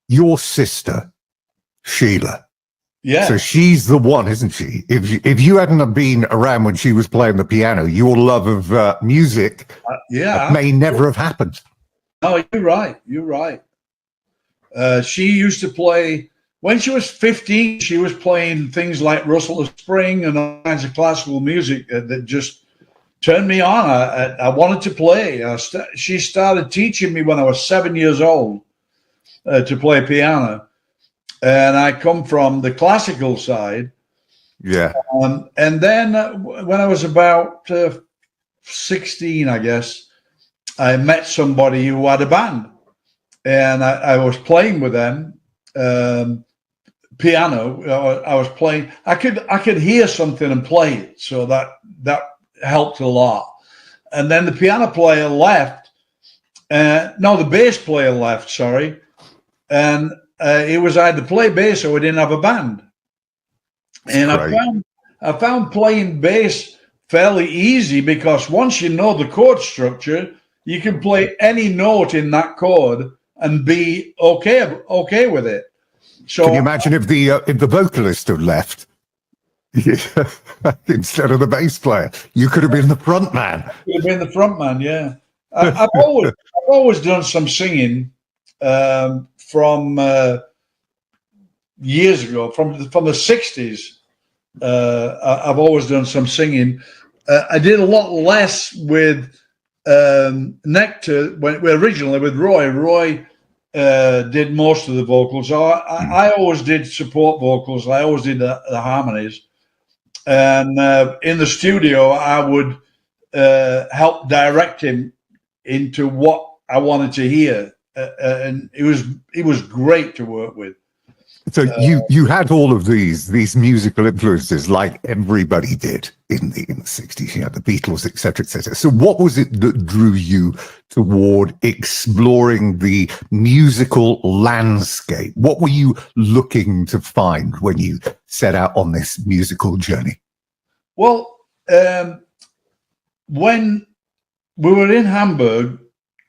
your sister, Sheila. Yeah. So she's the one, isn't she? If you hadn't have been around when she was playing the piano, your love of music may never have happened. No, you're right. You're right. She used to play, when she was 15, she was playing things like Russell of Spring and all kinds of classical music that just turned me on. I wanted to play. She started teaching me when I was 7 years old to play piano. And I come from the classical side. Yeah. And then when I was about 16, I guess, I met somebody who had a band. And I was playing with them, piano. I was playing. I could hear something and play it, so that helped a lot. And then the piano player left. No, the bass player left. Sorry, and it was I had to play bass, or we didn't have a band. And I found playing bass fairly easy, because once you know the chord structure, you can play any note in that chord and be okay with it. So can you imagine if the vocalist had left instead of the bass player? You could have been the front man. Could have been the front man, yeah. I've always done some singing from years ago, from the 60s. I've always done some singing. I did a lot less with Nektar originally with Roy. Roy did most of the vocals. So I always did support vocals. I always did the harmonies. And in the studio, I would help direct him into what I wanted to hear. And it was great to work with. So you had all of these musical influences, like everybody did in the 60s, the Beatles, etc., etc. So what was it that drew you toward exploring the musical landscape? What were you looking to find when you set out on this musical journey? Well, when we were in Hamburg,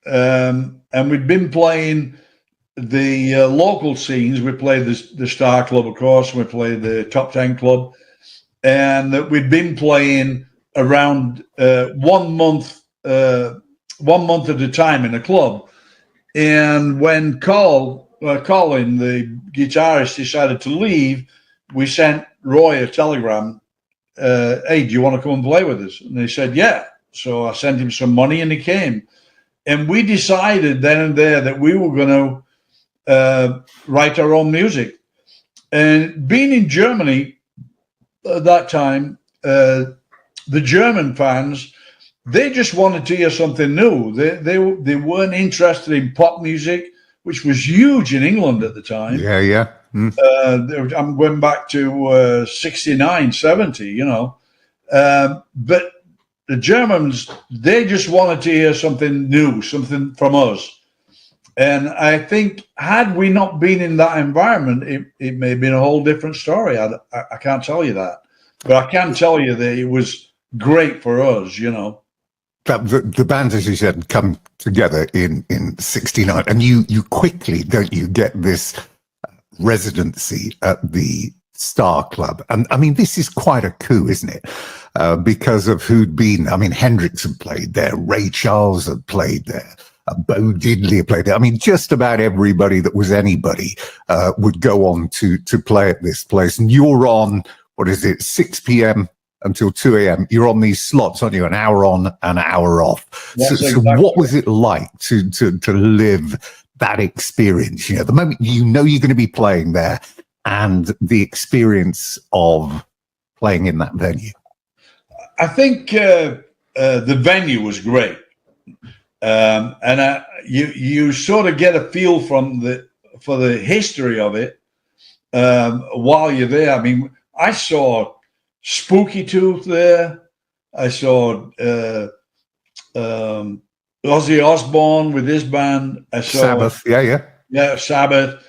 and we'd been playing the local scenes, we played the Star Club, of course, we played the Top 10 Club, and we'd been playing around 1 month at a time in a club. And when Colin, the guitarist, decided to leave, we sent Roy a telegram, hey, do you want to come and play with us? And he said, yeah. So I sent him some money and he came. And we decided then and there that we were going to write our own music. And being in Germany at that time, the German fans, they just wanted to hear something new. They weren't interested in pop music, which was huge in England at the time. Yeah. I'm going back to 69, 70, but the Germans, they just wanted to hear something new, something from us. And I think had we not been in that environment, it may have been a whole different story. I can't tell you that. But I can tell you that it was great for us, The bands, as you said, come together in 69. And you quickly, don't you, get this residency at the Star Club. And I mean, this is quite a coup, isn't it? Because of who'd been, I mean, Hendrix had played there, Ray Charles had played there, Bo Diddley had played there. I mean, just about everybody that was anybody would go on to play at this place. And you're on, 6 p.m. until 2 a.m. You're on these slots, aren't you? An hour on, an hour off. So what was it like to live that experience? The moment you're going to be playing there, and the experience of playing in that venue. I think the venue was great, and you sort of get a feel for the history of it while you're there. I mean, I saw Spooky Tooth there. I saw Ozzy Osbourne with his band. I saw Sabbath, yeah, Sabbath.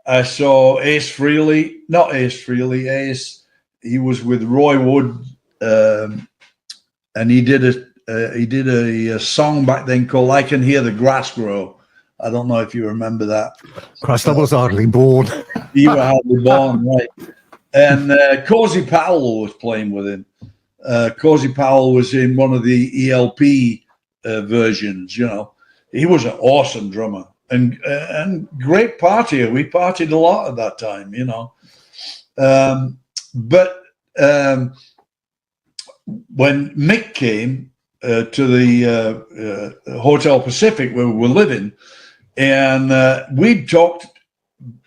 I saw Ace Frehley, not Ace Frehley. He was with Roy Wood, and he did a song back then called "I Can Hear the Grass Grow," I don't know if you remember that. Christ, I was hardly born. You were hardly born, right? And Cozy Powell was playing with him. Cozy Powell was in one of the ELP versions. You know, he was an awesome drummer and great partier. We partied a lot at that time. You know, but when Mick came to the Hotel Pacific where we were living, and we talked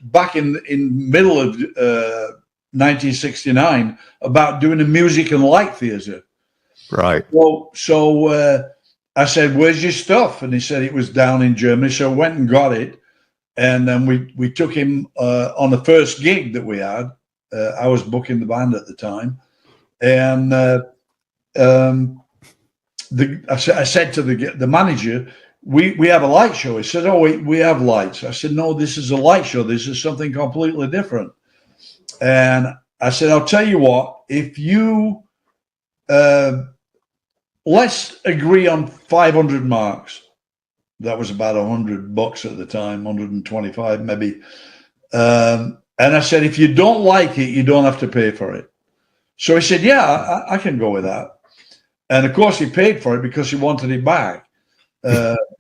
back in middle of 1969 about doing a music and light theater. Right. So I said, "Where's your stuff?" And he said it was down in Germany. So I went and got it, and then we took him on the first gig that we had. I was booking the band at the time, and I said to the manager, we have a light show. He said, "Oh, we have lights." I said, "No, this is a light show. This is something completely different." And I said, "I'll tell you what, if you let's agree on 500 marks." That was about $100 at the time, 125 maybe. And I said, "If you don't like it, you don't have to pay for it." So he said, "Yeah, I can go with that." And of course, he paid for it because he wanted it back.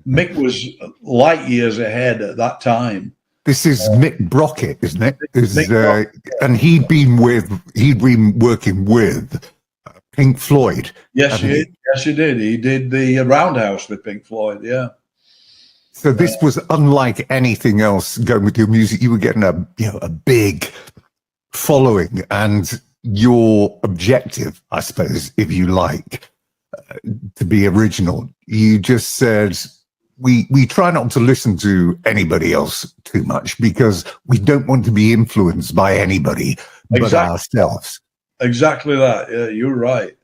Mick was light years ahead at that time. This is Mick Brockett, isn't it? Brockett, and he'd been working with Pink Floyd. Yes, he did. Yes, he did. He did the Roundhouse with Pink Floyd. Yeah. So this was unlike anything else going with your music. You were getting a big following, and your objective, I suppose, if you like, to be original. You just said, we try not to listen to anybody else too much because we don't want to be influenced by anybody but ourselves. Exactly that. Yeah, you're right.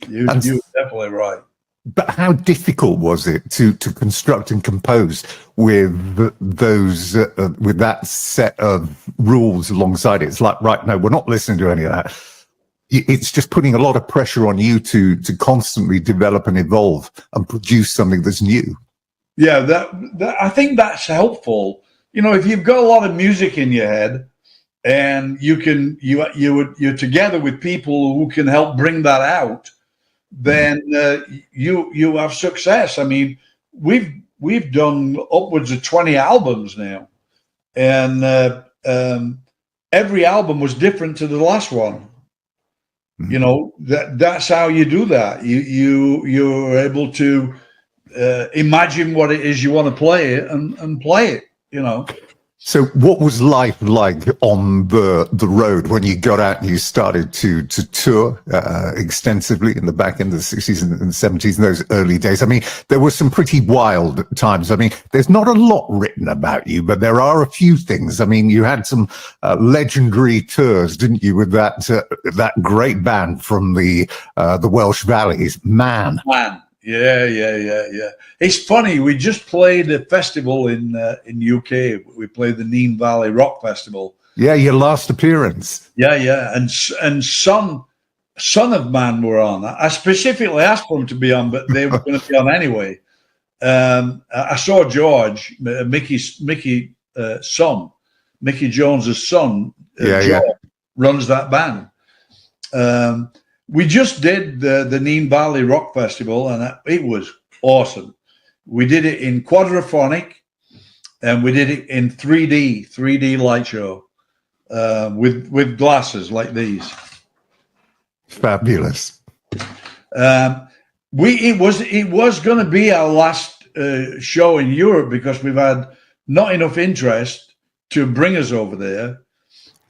You're definitely right. But how difficult was it to construct and compose with those with that set of rules alongside it? It's like, right, no, we're not listening to any of that. It's just putting a lot of pressure on you to constantly develop and evolve and produce something that's new. Yeah, that I think that's helpful. You know, if you've got a lot of music in your head, and you're together with people who can help bring that out, then you have success. I mean, we've done upwards of 20 albums now, and every album was different to the last one. You know, that's how you do that. You're able to imagine what it is you want to play and play it, you know. So what was life like on the road when you got out and you started to tour extensively in the back end of the 60s and 70s in those early days? I mean, there were some pretty wild times. I mean, there's not a lot written about you, but there are a few things. I mean, you had some legendary tours, didn't you, with that great band from the Welsh Valleys, Man. Yeah. It's funny. We just played a festival in UK. We played the Neen Valley Rock Festival. Yeah, your last appearance. Yeah, and Son of Man were on. I specifically asked for them to be on, but they were going to be on anyway. I saw George, Mickey's son, Mickey Jones's son. George runs that band. We just did the Neen Valley Rock Festival, and it was awesome. We did it in quadraphonic, and we did it in 3D light show with glasses like these. Fabulous. It was going to be our last show in Europe because we've had not enough interest to bring us over there.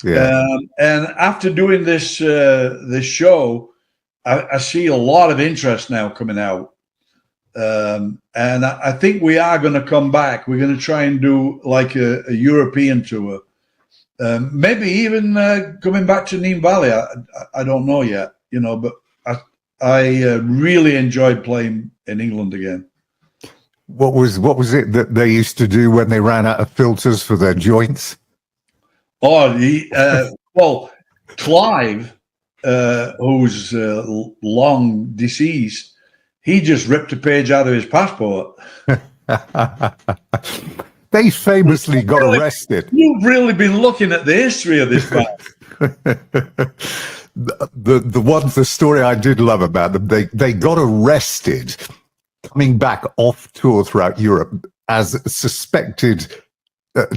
Yeah. And after doing this show, I see a lot of interest now coming out. And I think we are going to come back. We're going to try and do like a European tour. Maybe even coming back to Neen Valley. I don't know yet, you know, but I really enjoyed playing in England again. What was it that they used to do when they ran out of filters for their joints? Oh, well, Clive, who's long deceased, he just ripped a page out of his passport. They famously got arrested. You've really been looking at the history of this band. The story I did love about them, they got arrested coming back off tour throughout Europe as suspected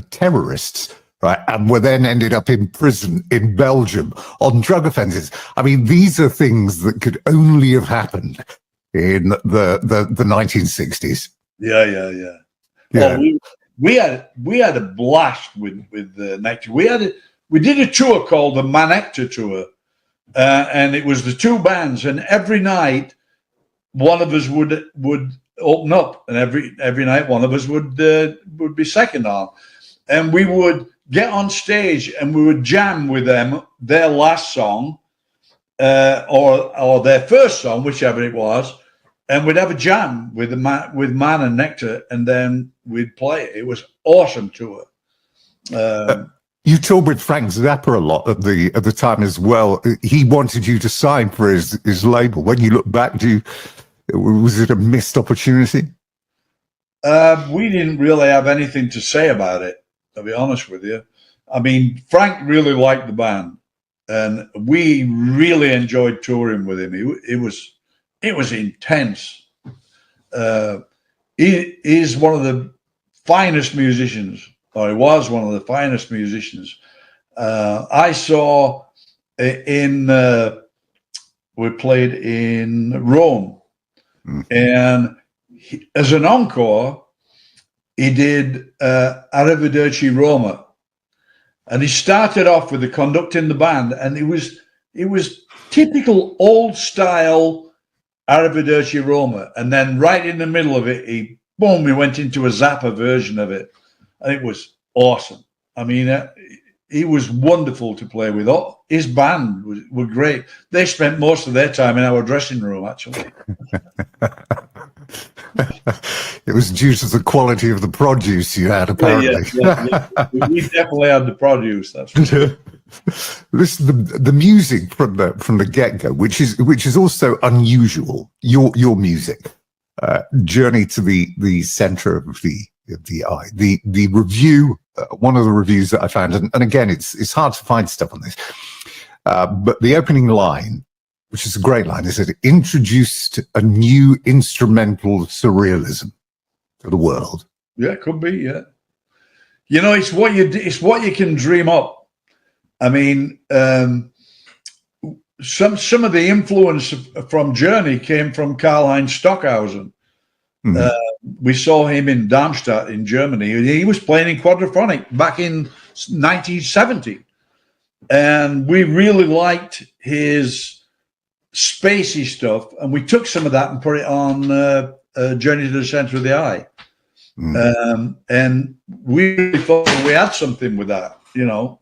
terrorists, right? And were then ended up in prison in Belgium on drug offenses. I mean, these are things that could only have happened in the 1960s. Yeah. Well, we had a blast with Nektar. We did a tour called the Nektar tour, and it was the two bands. And every night, one of us would open up, and every night one of us would be second on, and we would get on stage and we would jam with them their last song, or their first song, whichever it was. And we'd have a jam with Man and Nektar, and then we'd play it. It was awesome tour. You toured with Frank Zappa a lot at the time as well. He wanted you to sign for his label. When you look back, was it a missed opportunity? We didn't really have anything to say about it, to be honest with you. I mean, Frank really liked the band, and we really enjoyed touring with him. It was intense. He is one of the finest musicians, or he was one of the finest musicians. I saw we played in Rome, and as an encore, he did Arrivederci Roma. And he started off with the conducting the band, and it was typical old style Arrivederci Roma, and then right in the middle of it, he went into a Zappa version of it, and it was awesome. I mean, he was wonderful to play with. His band were great. They spent most of their time in our dressing room, actually. It was due to the quality of the produce you had, apparently. Yeah. We definitely had the produce. That's right. Listen, the music from the get-go, which is also unusual. Your music, Journey to the Center of the Eye. The review, one of the reviews that I found, and again, it's hard to find stuff on this, but the opening line, which is a great line, is that it introduced a new instrumental surrealism to the world. Yeah, it could be. Yeah, you know, it's what you can dream up. I mean, some of the influence from Journey came from Karl-Heinz Stockhausen. We saw him in Darmstadt in Germany. He was playing in quadraphonic back in 1970, and we really liked his spacey stuff, and we took some of that and put it on Journey to the Center of the Eye. And we really thought we had something with that, you know.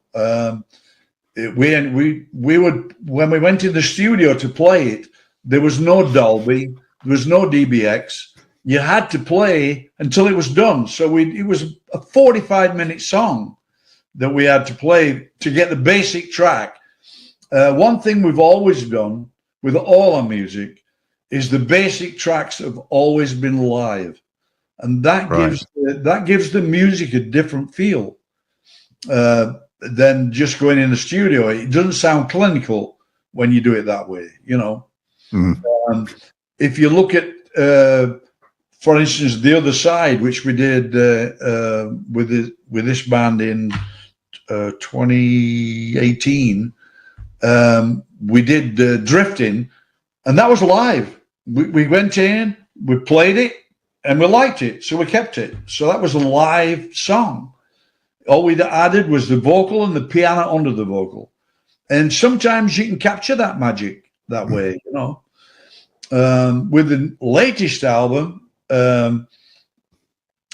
We would, when we went in the studio to play it, there was no Dolby, there was no DBX. You had to play until it was done. So it was a 45-minute song that we had to play to get the basic track. One thing we've always done with all our music is the basic tracks have always been live, and that gives the music a different feel than just going in the studio. It doesn't sound clinical when you do it that way, you know. If you look at, for instance, The Other Side, which we did with this band in 2018, we did Drifting, and that was live. We went in, we played it, and we liked it, so we kept it. So that was a live song. All we added was the vocal and the piano under the vocal. And sometimes you can capture that magic that way, you know. With the latest album,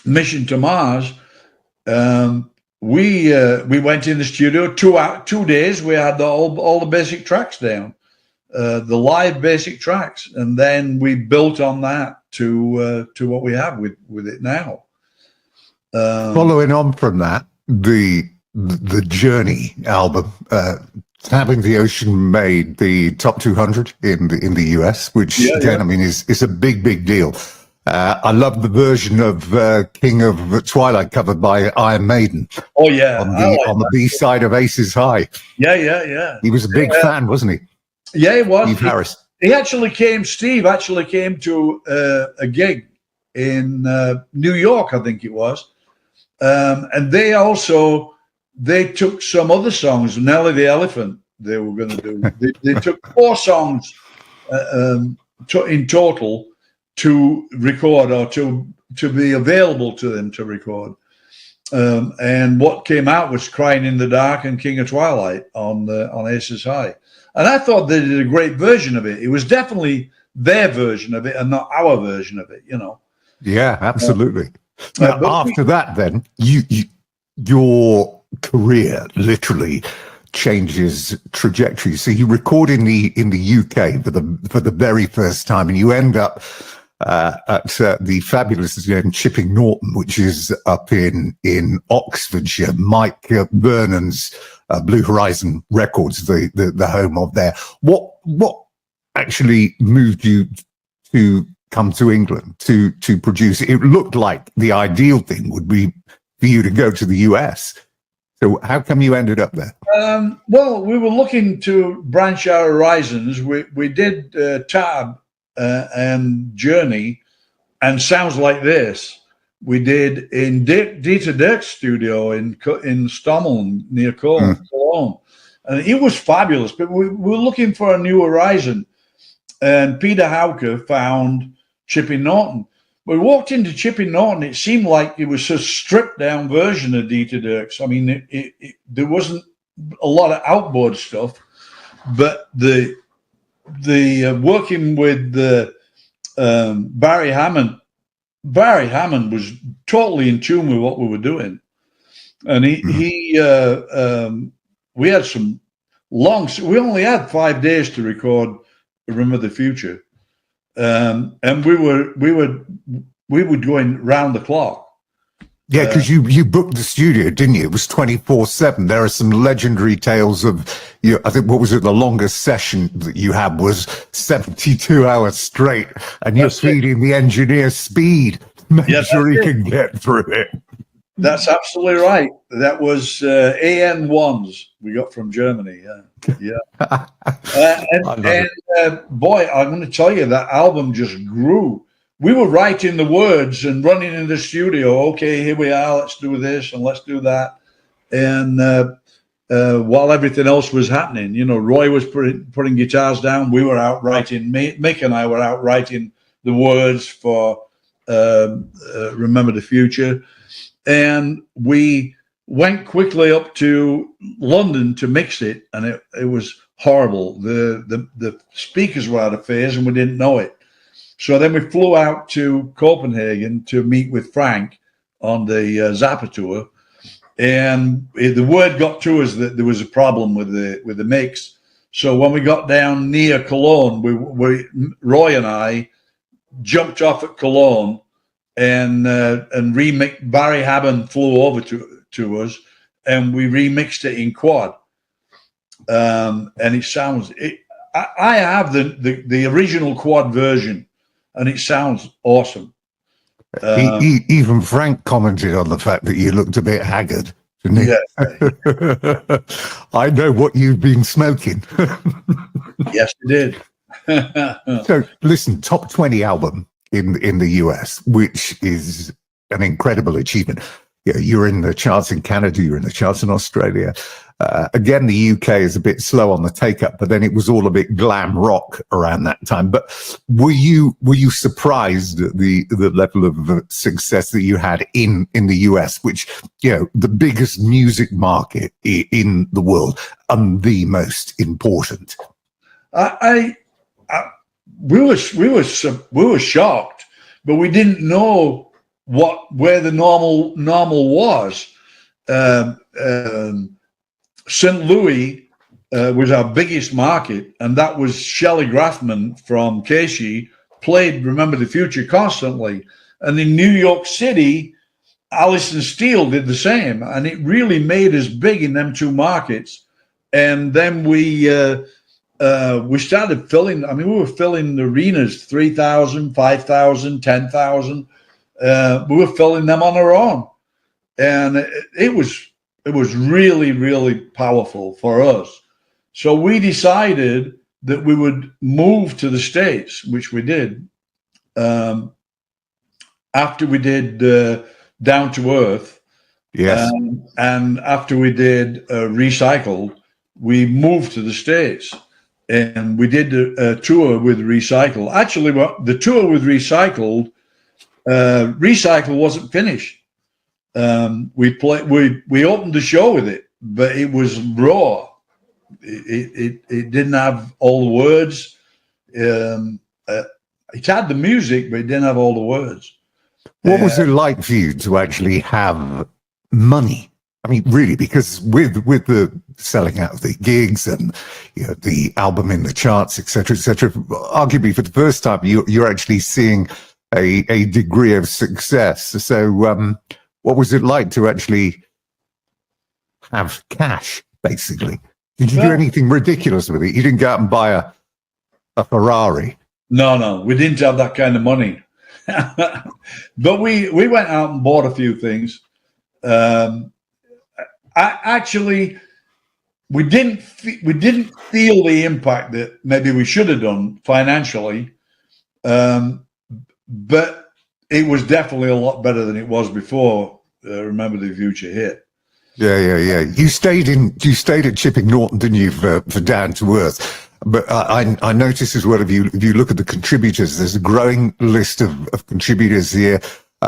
Mission to Mars, we went in the studio 2 days. We had all the basic tracks down, the live basic tracks, and then we built on that to what we have with it now. Following on from that, the Journey album, Having the Ocean made the top 200 in the US, which again, I mean, is a big deal. I love the version of King of Twilight covered by Iron Maiden. Oh yeah, on the B side of Aces High. Yeah. He was a big fan, wasn't he? Yeah, he was. Steve Harris. Steve actually came to a gig in New York, I think it was. And they took some other songs, Nelly the Elephant, they were going to do. They took 4 songs in total to record, or to be available to them to record. And what came out was Crying in the Dark and King of Twilight on Aces High. And I thought they did a great version of it. It was definitely their version of it and not our version of it, you know. Yeah, absolutely. Now, after that, then your career literally changes trajectory. So you record in the UK for the very first time, and you end up at the fabulous Chipping Norton, which is up in Oxfordshire. Mike Vernon's Blue Horizon Records, the home of there. What actually moved you to come to England to produce? It looked like the ideal thing would be for you to go to the US. So how come you ended up there? Well, we were looking to branch our horizons. We did Tab and Journey and Sounds Like This. We did in Dieter Dirk's studio in Stommel near Cologne. And it was fabulous, but we were looking for a new horizon. And Peter Hauke found Chipping Norton. We walked into Chipping Norton. It seemed like it was a stripped down version of Dieter Dirk's. I mean, there wasn't a lot of outboard stuff, but the working with the Barry Hammond was totally in tune with what we were doing, and we had some long. We only had 5 days to record Remember the Future, and we were going round the clock. Yeah, because you booked the studio, didn't you? It was 24/7. There are some legendary tales of you. I think, what was it? The longest session that you had was 72 hours straight, and you're feeding the engineer speed to make sure he can get through it. That's absolutely right. That was AN1s we got from Germany. Yeah. Boy, I'm going to tell you, that album just grew. We were writing the words and running in the studio. Okay, here we are. Let's do this and let's do that. And while everything else was happening, you know, Roy was putting guitars down. We were out writing. Mick and I were out writing the words for Remember the Future. And we went quickly up to London to mix it, and it was horrible. The speakers were out of phase, and we didn't know it. So then we flew out to Copenhagen to meet with Frank on the Zappa tour, and the word got to us that there was a problem with the mix. So when we got down near Cologne, Roy and I jumped off at Cologne and remixed. Barry Hammond flew over to us, and we remixed it in quad. And it sounds. I have the original quad version, and it sounds awesome. Even Frank commented on the fact that you looked a bit haggard, didn't he? Yeah. I know what you've been smoking. Yes, you did. So, listen, top 20 album in the US, which is an incredible achievement. You're in the charts in Canada, you're in the charts in Australia. Again, the UK is a bit slow on the take-up, but then it was all a bit glam rock around that time. But were you surprised at the level of success that you had in the US, which, you know, the biggest music market in the world and the most important? We were shocked, but we didn't know where the normal was. St. Louis was our biggest market, and that was Shelley Grafman from Casey played Remember the Future constantly. And in New York City, Alison Steele did the same, and it really made us big in them two markets. And then we we started filling. I mean, we were filling arenas 3,000, 5,000, 10,000. We were filling them on our own, and it was really, really powerful for us. So we decided that we would move to the States, which we did. After we did Down to Earth, Yes. and after we did Recycled, we moved to the States, and we did a tour with Recycled. Actually, the tour with Recycled, Recycled wasn't finished. We opened the show with it, but it was raw. It didn't have all the words. It had the music, but it didn't have all the words. What was it like for you to actually have money? I mean, really, because with the selling out of the gigs and the album in the charts, etc., arguably for the first time, you're actually seeing a degree of success. So, what was it like to actually have cash, basically? Did you do anything ridiculous with it? You didn't go out and buy a Ferrari? No, we didn't have that kind of money. But we went out and bought a few things. We didn't feel the impact that maybe we should have done financially, but it was definitely a lot better than it was before. Remember the Future hit. Yeah. You stayed at Chipping Norton, didn't you, for Down to Earth? But I noticed as well, if you look at the contributors, there's a growing list of contributors here.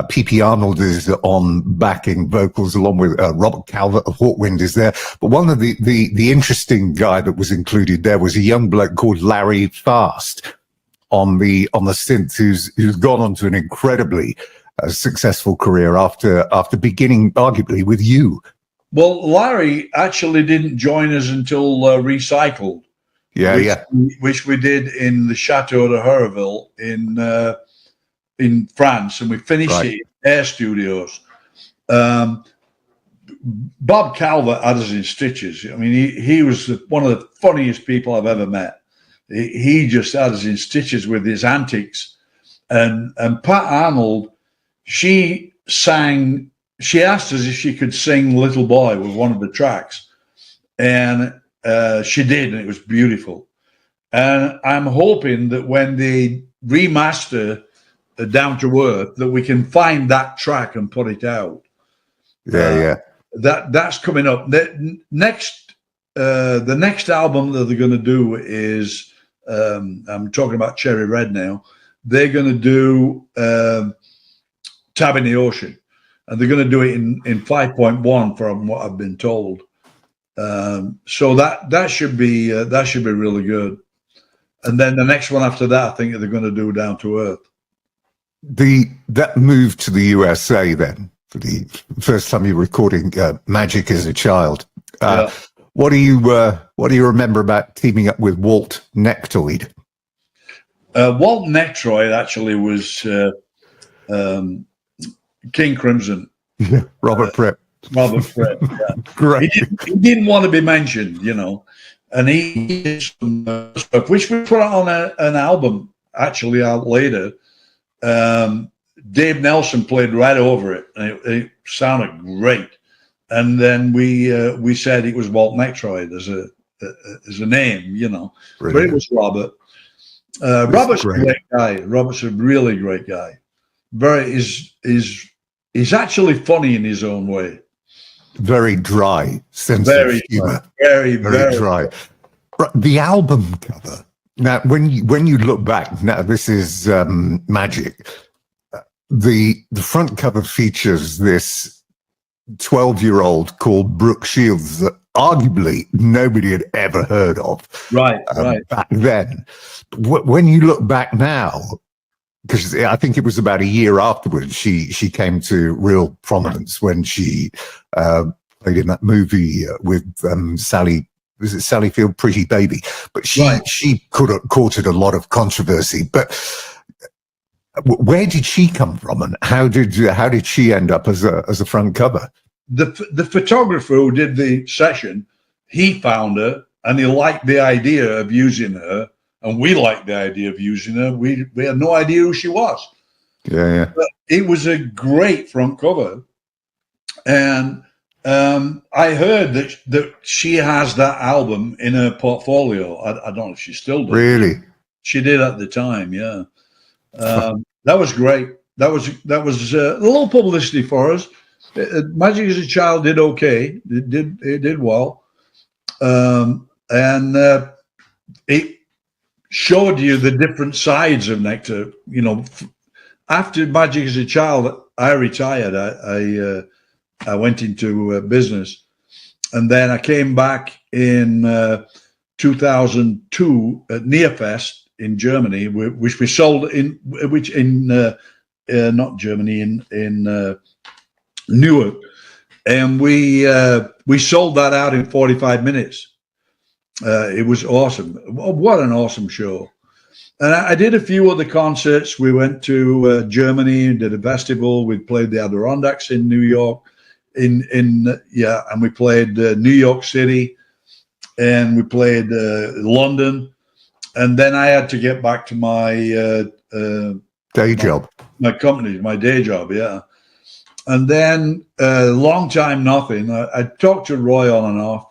P.P. Arnold is on backing vocals, along with Robert Calvert of Hawkwind is there. But one of the interesting guy that was included there was a young bloke called Larry Fast on the synth, who's gone on to an incredibly successful career after beginning arguably with you. Well, Larry actually didn't join us until Recycled. Which we did in the Chateau de Herville in France, and we finished it in Air Studios. Bob Calvert had us in stitches. I mean, he was one of the funniest people I've ever met. He just had us in stitches with his antics. And Pat Arnold, she asked us if she could sing Little Boy with one of the tracks. And she did, and it was beautiful. And I'm hoping that when they remaster Down to Earth, that we can find that track and put it out. That's coming up. The next album that they're going to do is I'm talking about Cherry Red now. They're going to do Tab in the Ocean, and they're going to do it in 5.1 from what I've been told. So that should be really good. And then the next one after that, I think they're going to do Down to Earth. That move to the USA then, for the first time you're recording Magic as a child. What do you remember about teaming up with Walt Nektar? Walt Nektar actually was King Crimson. Robert Fripp. Robert Fripp. Yeah. Great. He didn't want to be mentioned, and he did some stuff, which we put on an album actually out later. Dave Nelson played right over it, and it sounded great. And then we said it was Walt Nektar as a name, but it was Robert. Robert's a great guy. Robert's a really great guy. He's actually funny in his own way. Very dry sense of humor. Very dry. The album cover. Now, when you look back, now this is Magic. The front cover features this 12-year-old called Brooke Shields that arguably nobody had ever heard of. Right. Back then. When you look back now, because I think it was about a year afterwards, she came to real prominence when she played in that movie with Sally. Was it Sally Field, Pretty Baby? But she courted a lot of controversy. But where did she come from, and how did she end up as a front cover? The photographer who did the session, he found her and he liked the idea of using her, and we liked the idea of using her. We had no idea who she was. Yeah. But it was a great front cover, and I heard that she has that album in her portfolio. I don't know if she still does. Really? She did at the time. Yeah, that was great. That was a little publicity for us. Magic as a Child did okay. It did well, and it showed you the different sides of Nektar. You know, after Magic as a Child, I retired. I went into business, and then I came back in 2002 at Nearfest in Germany, which we sold not Germany, in Newark, and we sold that out in 45 minutes. It was awesome. What an awesome show. And I did a few other concerts. We went to Germany and did a festival. We played the Adirondacks in New York, and we played New York City, and we played London. And then I had to get back to my day job, my company, my day job, yeah. And then long time nothing. I talked to Roy on and off,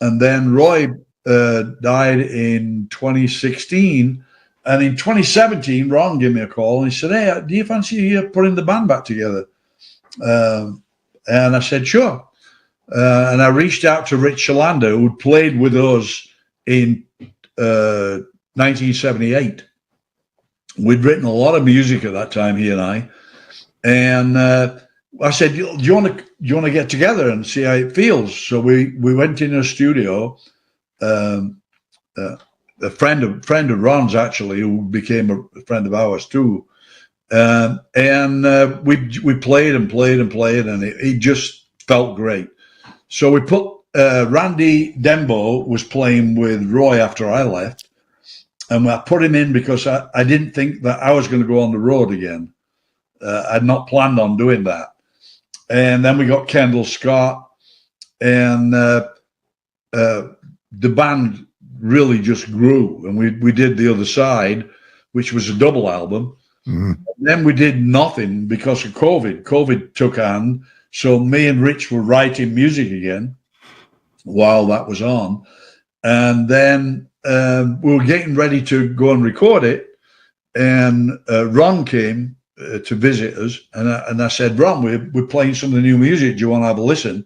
and then Roy died in 2016, and in 2017, Ron gave me a call and he said, "Hey, do you fancy putting the band back together?" And I said, "Sure." And I reached out to Ryche Chlanda, who played with us in 1978. We'd written a lot of music at that time, he and I. And I said, "Do you want to get together and see how it feels?" So we went in a studio. A friend of Ron's, actually, who became a friend of ours too. And we played and played and played, and it just felt great. So we put Randy Dembo was playing with Roy after I left, and I put him in because I didn't think that I was going to go on the road again. I'd not planned on doing that. And then we got Kendall Scott, and the band really just grew. And we did The Other Side, which was a double album. Mm-hmm. And then we did nothing because of COVID. COVID took on. So me and Rich were writing music again while that was on. And then we were getting ready to go and record it. And Ron came to visit us, and I said, "Ron, we're playing some of the new music. Do you want to have a listen?"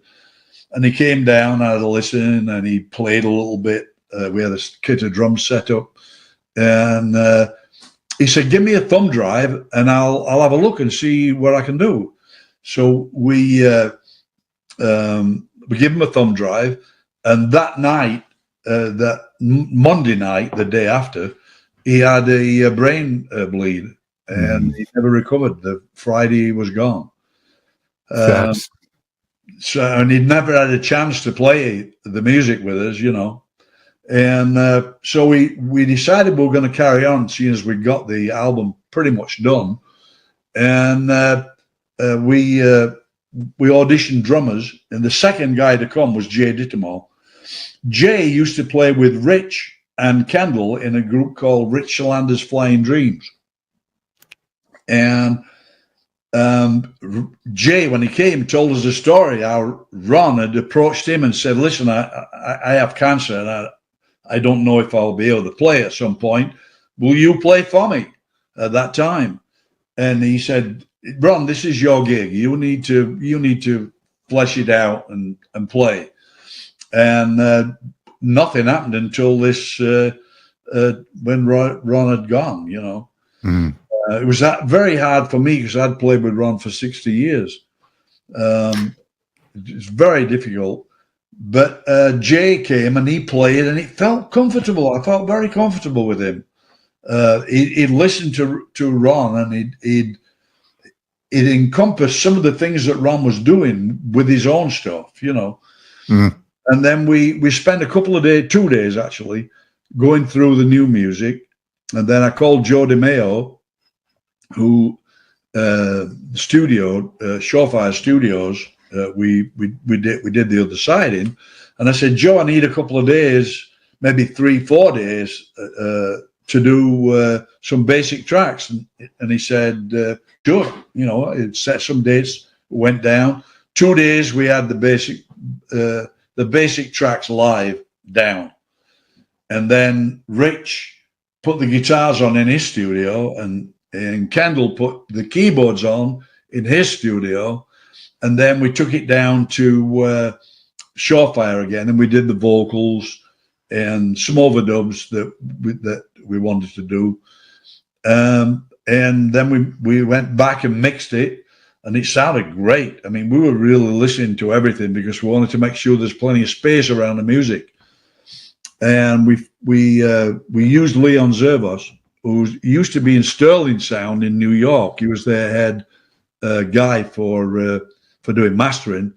And he came down, I had a listen, and he played a little bit. We had a kit of drums set up, and he said, "Give me a thumb drive, and I'll have a look and see what I can do." So we give him a thumb drive, and that night, that Monday night, the day after, he had a brain bleed. And he never recovered. The Friday he was gone. And he'd never had a chance to play the music with us, you know. And so we decided we were going to carry on, seeing as we got the album pretty much done. And we auditioned drummers, and the second guy to come was Jay Dittamo. Jay used to play with Rich and Kendall in a group called Ryche Chlanda's Flying Dreams. And Jay, when he came, told us a story how Ron had approached him and said, "Listen, I have cancer, and I don't know if I'll be able to play at some point. Will you play for me?" At that time. And he said, "Ron, this is your gig. You need to flesh it out and play." And nothing happened until this when Ron had gone, you know. Mm. It was very hard for me because I'd played with Ron for 60 years. It's very difficult. But Jay came and he played, and it felt comfortable. I felt very comfortable with him. He'd listened to Ron, and it encompassed some of the things that Ron was doing with his own stuff, you know. Mm. And then we spent a couple of days, 2 days actually, going through the new music. And then I called Joe DeMeo, who Surefire Studios we did the other side in. And I said, Joe, I need a couple of days, maybe 3-4 days, to do some basic tracks. And he said, sure. You know, it set some dates, went down. 2 days we had the basic tracks live down. And then Ryche put the guitars on in his studio, and Kendall put the keyboards on in his studio. And then we took it down to Shorefire again, and we did the vocals and some overdubs that we wanted to do. And then we went back and mixed it, and it sounded great. I mean, we were really listening to everything because we wanted to make sure there's plenty of space around the music. And we used Leon Zervos, who used to be in Sterling Sound in New York. He was their head guy for doing mastering,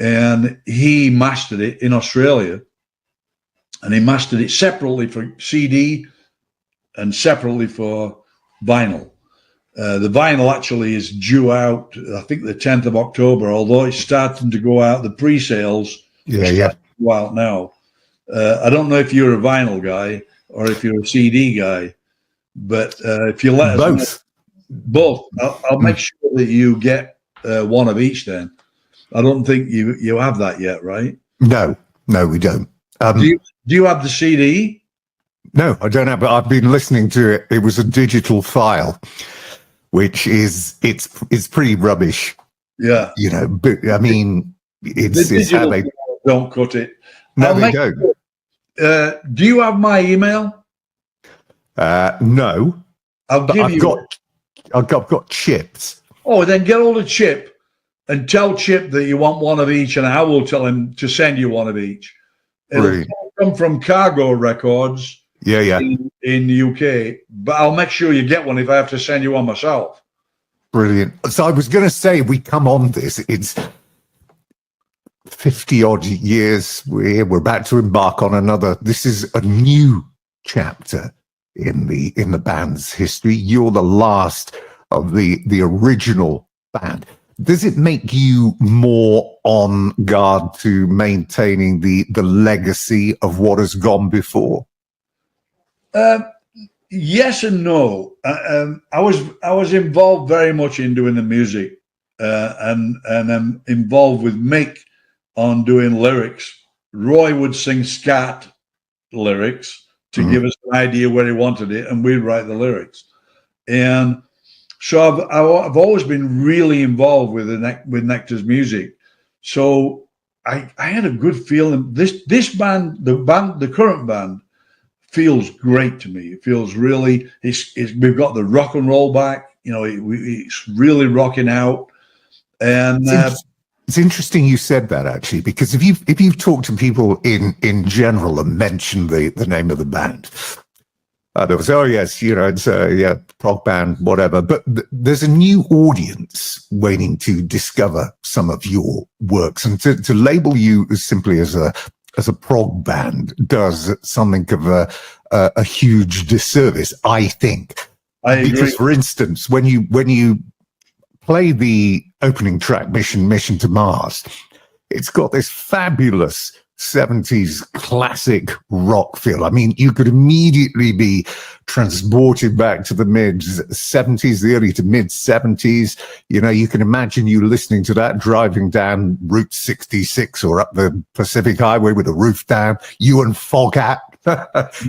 and he mastered it in Australia, and he mastered it separately for CD and separately for vinyl. The vinyl actually is due out, I think, the 10th of October, although it's starting to go out. The pre-sales go out now. I don't know if you're a vinyl guy or if you're a CD guy, but if you let us know, both, I'll make sure that you get one of each then. I don't think you have that yet, right? No, we don't. Do you have the CD? No, I don't have, but I've been listening to it. It was a digital file, which it's pretty rubbish. Yeah. You know, but I mean, it's how they don't cut it. No, they don't. Do you have my email? No. I've got Chip's. Oh, then get hold of Chip and tell Chip that you want one of each, and I will tell him to send you one of each. It'll come from Cargo Records. In the UK, but I'll make sure you get one if I have to send you one myself. Brilliant. So I was going to say, we come on this. It's 50 odd years. We're about to embark on another. This is a new chapter in the band's history. You're the last of the original band. Does it make you more on guard to maintaining the legacy of what has gone before? Yes and no. I was involved very much in doing the music, and I'm involved with Mick on doing lyrics. Roy would sing scat lyrics to give us an idea where he wanted it, and we'd write the lyrics. And so I've always been really involved with Nektar's music. So I had a good feeling. This band, the current band, feels great to me. It feels really, we've got the rock and roll back, you know, it's really rocking out. And it's interesting you said that, actually, because if you've talked to people in general and mentioned the name of the band, they'll say, oh yes, you know, it's a prog band, whatever. But there's a new audience waiting to discover some of your works, and to label you as simply as a prog band does something of a huge disservice, I think. I agree. Because, for instance, when you play the opening track, Mission to Mars, it's got this fabulous 70s classic rock feel. I mean, you could immediately be transported back to the mid-70s, the early to mid-70s. You know, you can imagine you listening to that driving down Route 66 or up the Pacific Highway with the roof down, you and Fogat.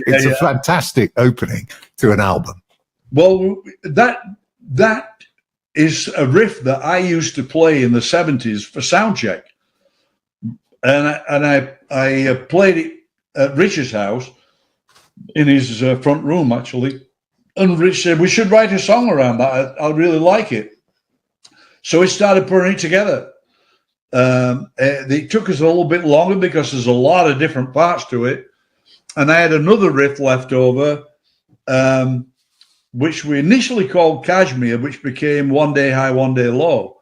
It's a fantastic opening to an album. Well, that is a riff that I used to play in the 70s for soundcheck. And I played it at Ryche's house in his front room, actually. And Ryche said, we should write a song around that. I really like it. So we started putting it together. It took us a little bit longer because there's a lot of different parts to it. And I had another riff left over, which we initially called Kashmir, which became One Day High, One Day Low.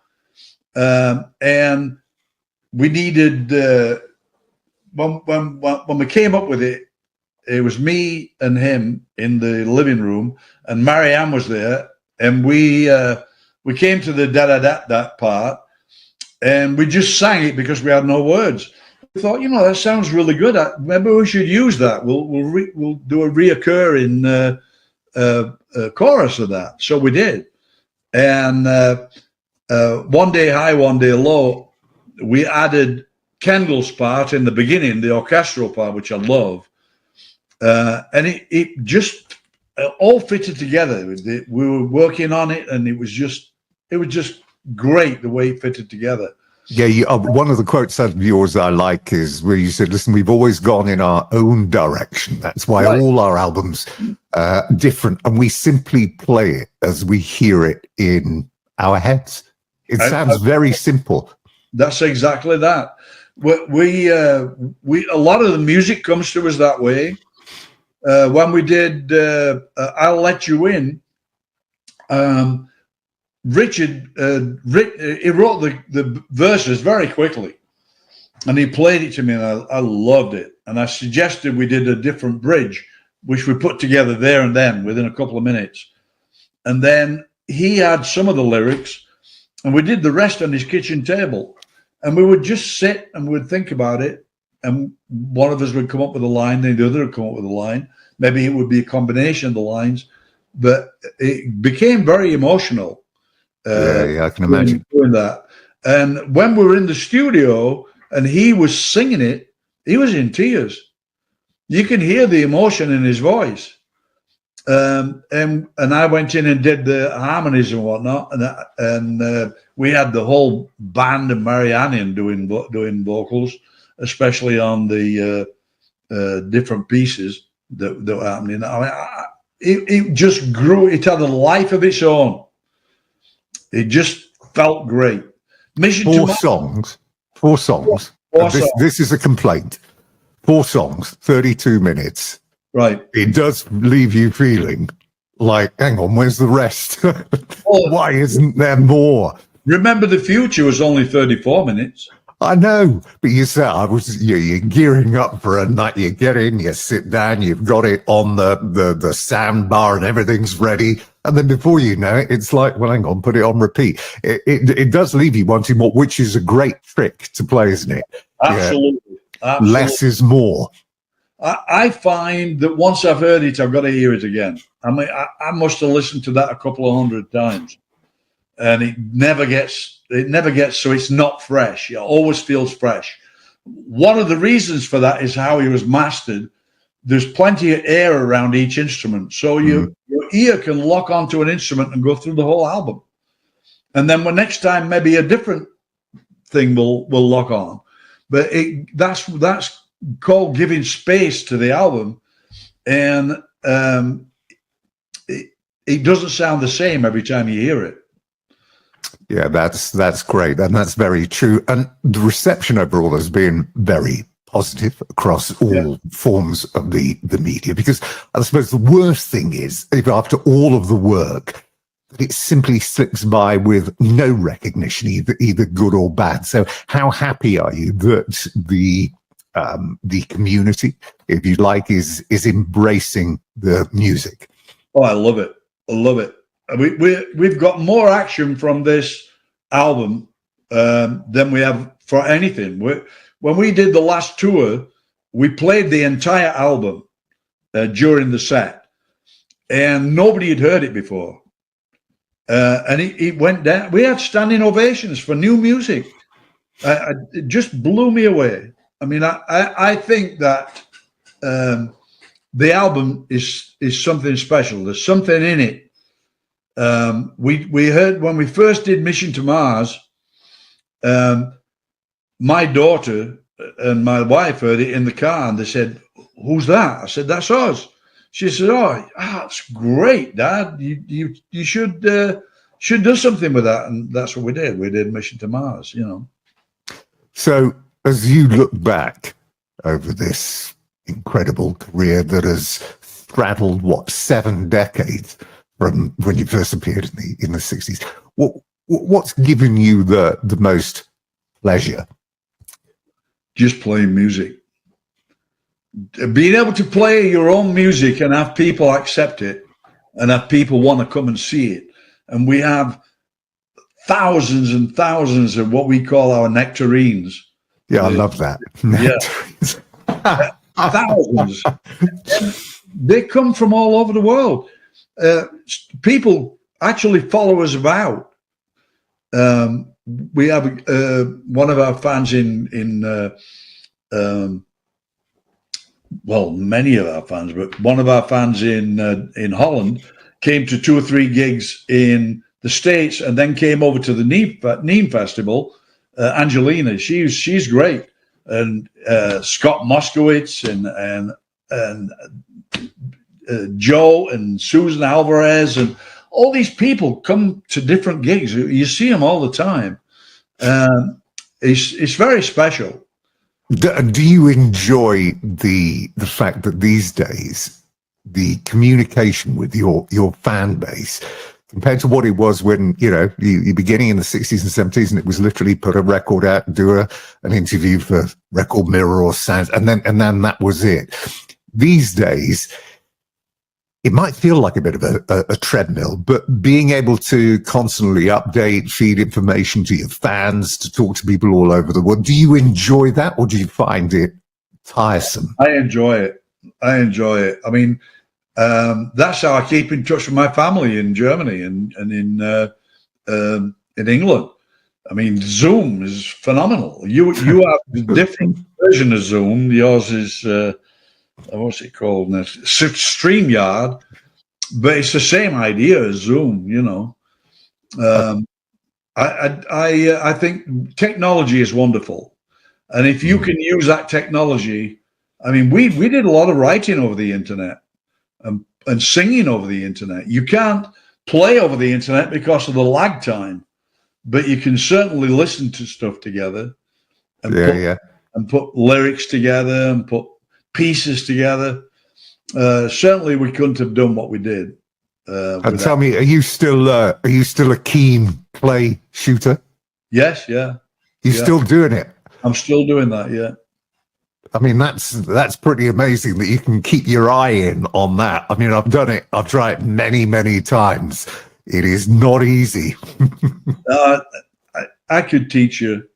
And we needed, when we came up with it, it was me and him in the living room, and Maryann was there, and we came to the da-da-da-da part, and we just sang it because we had no words. We thought, that sounds really good. Maybe we should use that. We'll do a reoccurring chorus of that. So we did. And One Day High, One Day Low, we added Kendall's part in the beginning, the orchestral part, which I love. And it just all fitted together. We were working on it, and it was just great the way it fitted together. Yeah, one of the quotes of yours I like is where you said, listen, we've always gone in our own direction. That's why all our albums are different, and we simply play it as we hear it in our heads. It sounds very simple. That's exactly that. We a lot of the music comes to us that way. When we did I'll Let You In, Richard, he wrote the verses very quickly, and he played it to me, and I loved it. And I suggested we did a different bridge, which we put together there and then within a couple of minutes. And then he had some of the lyrics, and we did the rest on his kitchen table. And we would just sit and we'd think about it, and one of us would come up with a line, then the other would come up with a line. Maybe it would be a combination of the lines, but it became very emotional. Yeah, I can imagine doing that. And when we were in the studio and he was singing it, he was in tears. You can hear the emotion in his voice. And I went in and did the harmonies and whatnot, and we had the whole band of Maryann doing vocals, especially on the different pieces that were happening. It just grew. It had a life of its own. It just felt great. Four songs. Four songs. This is a complaint. 4 songs, 32 minutes. Right. It does leave you feeling like, hang on, where's the rest? Why isn't there more? Remember the Future was only 34 minutes. I know, but you said you're gearing up for a night. You get in, you sit down, you've got it on the sound bar, and everything's ready. And then before you know it, it's like, well, hang on, put it on repeat. It does leave you wanting more, which is a great trick to play, isn't it? Absolutely. Yeah. Absolutely. Less is more. I find that once I've heard it, I've got to hear it again. I mean, I must have listened to that a couple of hundred times, and it never gets so it's not fresh. It always feels fresh. One of the reasons for that is how he was mastered. There's plenty of air around each instrument, so your ear can lock onto an instrument and go through the whole album. And then next time, maybe a different thing will lock on. But that's called giving space to the album, and it doesn't sound the same every time you hear it. Yeah, that's great, and that's very true. And the reception overall has been very positive across all forms of the media, because I suppose the worst thing is if after all of the work it simply slips by with no recognition, either good or bad. So how happy are you that the community, if you like, is embracing the music? Oh, I love it. I love it. We've got more action from this album than we have for anything. When we did the last tour, we played the entire album during the set, and nobody had heard it before. And it went down. We had standing ovations for new music. It just blew me away. I mean, I think that the album is something special. There's something in it. We heard when we first did Mission to Mars, my daughter and my wife heard it in the car, and they said, "Who's that?" I said, "That's us." She said, "Oh, that's great, Dad. You should do something with that." And that's what we did. We did Mission to Mars, So as you look back over this incredible career that has straddled 7 decades from when you first appeared in the 60s, what's given you the most pleasure? Just playing music. Being able to play your own music and have people accept it and have people want to come and see it. And we have thousands and thousands of what we call our nectarines. Yeah, I love that. Yeah. Thousands. They come from all over the world. People actually follow us about. We have one of our fans well, many of our fans, but one of our fans in Holland came to 2 or 3 gigs in the States, and then came over to the Nîmes Festival. Angelina, she's great, and Scott Moskowitz and Joe and Susan Alvarez, and all these people come to different gigs. You see them all the time. It's very special. Do you enjoy the fact that these days the communication with your fan base, compared to what it was when you're beginning in the 60s and 70s, and it was literally put a record out and do an interview for Record Mirror or Sounds, and then that was it. These days, it might feel like a bit of a treadmill, but being able to constantly update, feed information to your fans, to talk to people all over the world, do you enjoy that, or do you find it tiresome? I enjoy it. I mean, that's how I keep in touch with my family in Germany and in England. I mean, Zoom is phenomenal. You have a different version of Zoom. Yours is what's it called now? StreamYard, but it's the same idea as Zoom. I think technology is wonderful, and if you can use that technology, I mean, we did a lot of writing over the internet and singing over the internet. You can't play over the internet because of the lag time, but you can certainly listen to stuff together and put lyrics together and put pieces together. Certainly we couldn't have done what we did. And tell me, are you still a keen play shooter? Yes, yeah. You're still doing it? I'm still doing that, yeah. I mean, that's pretty amazing that you can keep your eye in on that. I mean, I've done it. I've tried many, many times. It is not easy. I could teach you